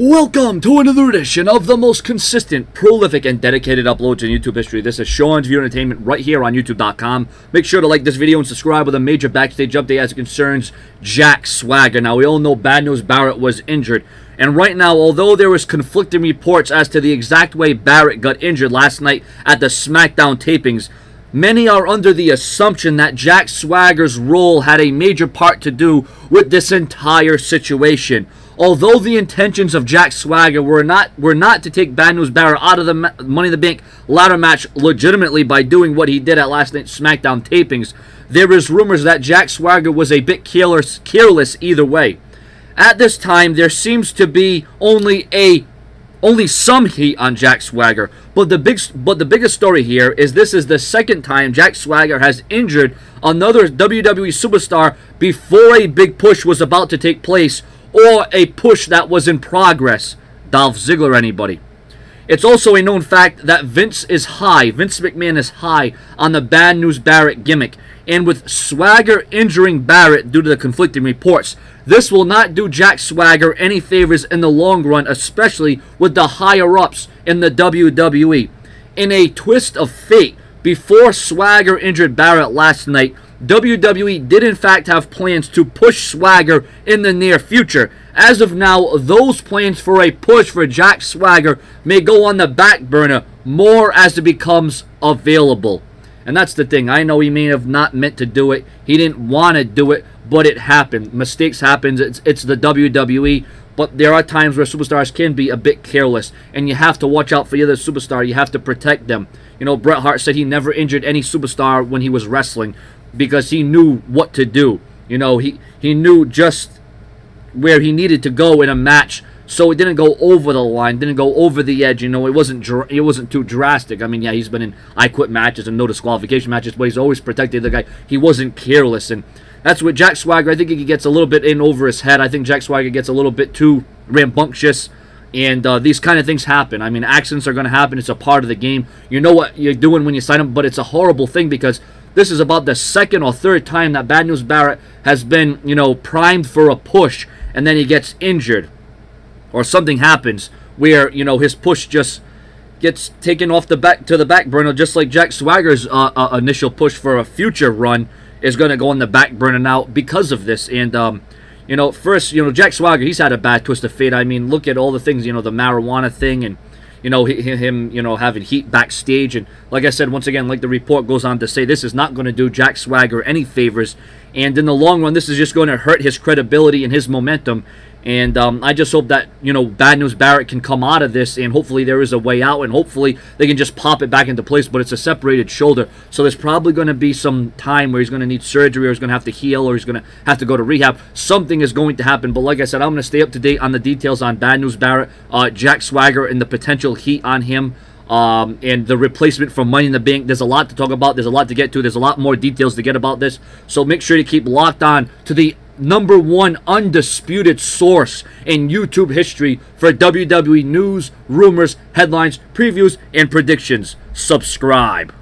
Welcome to another edition of the most consistent, prolific, and dedicated uploads in YouTube history. This is Sean's View Entertainment right here on YouTube.com. Make sure to like this video and subscribe with a major backstage update as it concerns Jack Swagger. Now, we all know Bad News Barrett was injured. And right now, although there was conflicting reports as to the exact way Barrett got injured last night at the SmackDown tapings, many are under the assumption that Jack Swagger's role had a major part to do with this entire situation. Although the intentions of Jack Swagger were not to take Bad News Barrett out of the Money in the Bank ladder match legitimately by doing what he did at last night's SmackDown tapings, there is rumors that Jack Swagger was a bit careless either way. At this time, there seems to be only some heat on Jack Swagger, but the biggest story here is this is the second time Jack Swagger has injured another WWE superstar before a big push was about to take place, or a push that was in progress. Dolph Ziggler, anybody. It's also a known fact that Vince McMahon is high on the Bad News Barrett gimmick, and with Swagger injuring Barrett due to the conflicting reports, this will not do Jack Swagger any favors in the long run, especially with the higher-ups in the WWE. In a twist of fate, before Swagger injured Barrett last night, WWE did in fact have plans to push Swagger in the near future. As of now, those plans for a push for Jack Swagger may go on the back burner more as it becomes available. And that's the thing. I know he may have not meant to do it. He didn't want to do it, but it happened. Mistakes happen. It's the WWE. But there are times where superstars can be a bit careless, and you have to watch out for the other superstar. You have to protect them. You know, Bret Hart said he never injured any superstar when he was wrestling because he knew what to do. You know, he knew just where he needed to go in a match, so it didn't go over the line, didn't go over the edge. You know, it wasn't too drastic. I mean, yeah, he's been in I Quit matches and no disqualification matches, but he's always protected the guy. He wasn't careless, and that's what Jack Swagger, I think he gets a little bit in over his head. I think Jack Swagger gets a little bit too rambunctious, and these kind of things happen. I mean, accidents are going to happen. It's a part of the game. You know what you're doing when you sign up, but it's a horrible thing because this is about the second or third time that Bad News Barrett has been, you know, primed for a push, and then he gets injured, or something happens where, you know, his push just gets taken off to the back burner, just like Jack Swagger's initial push for a future run is going to go on the back burner now because of this. And you know, first, you know, Jack Swagger, he's had a bad twist of fate. I mean, look at all the things, you know, the marijuana thing, and you know, him, you know, having heat backstage. And like I said, once again, like the report goes on to say, this is not going to do Jack Swagger any favors. And in the long run, this is just going to hurt his credibility and his momentum. And I just hope that, you know, Bad News Barrett can come out of this, and hopefully there is a way out, and hopefully they can just pop it back into place. But it's a separated shoulder, so there's probably going to be some time where he's going to need surgery, or he's going to have to heal, or he's going to have to go to rehab. Something is going to happen. But like I said, I'm going to stay up to date on the details on Bad News Barrett, Jack Swagger, and the potential heat on him, and the replacement for Money in the Bank. There's a lot to talk about. There's a lot to get to. There's a lot more details to get about this. So make sure to keep locked on to the #1 undisputed source in YouTube history for WWE news, rumors, headlines, previews, and predictions. Subscribe.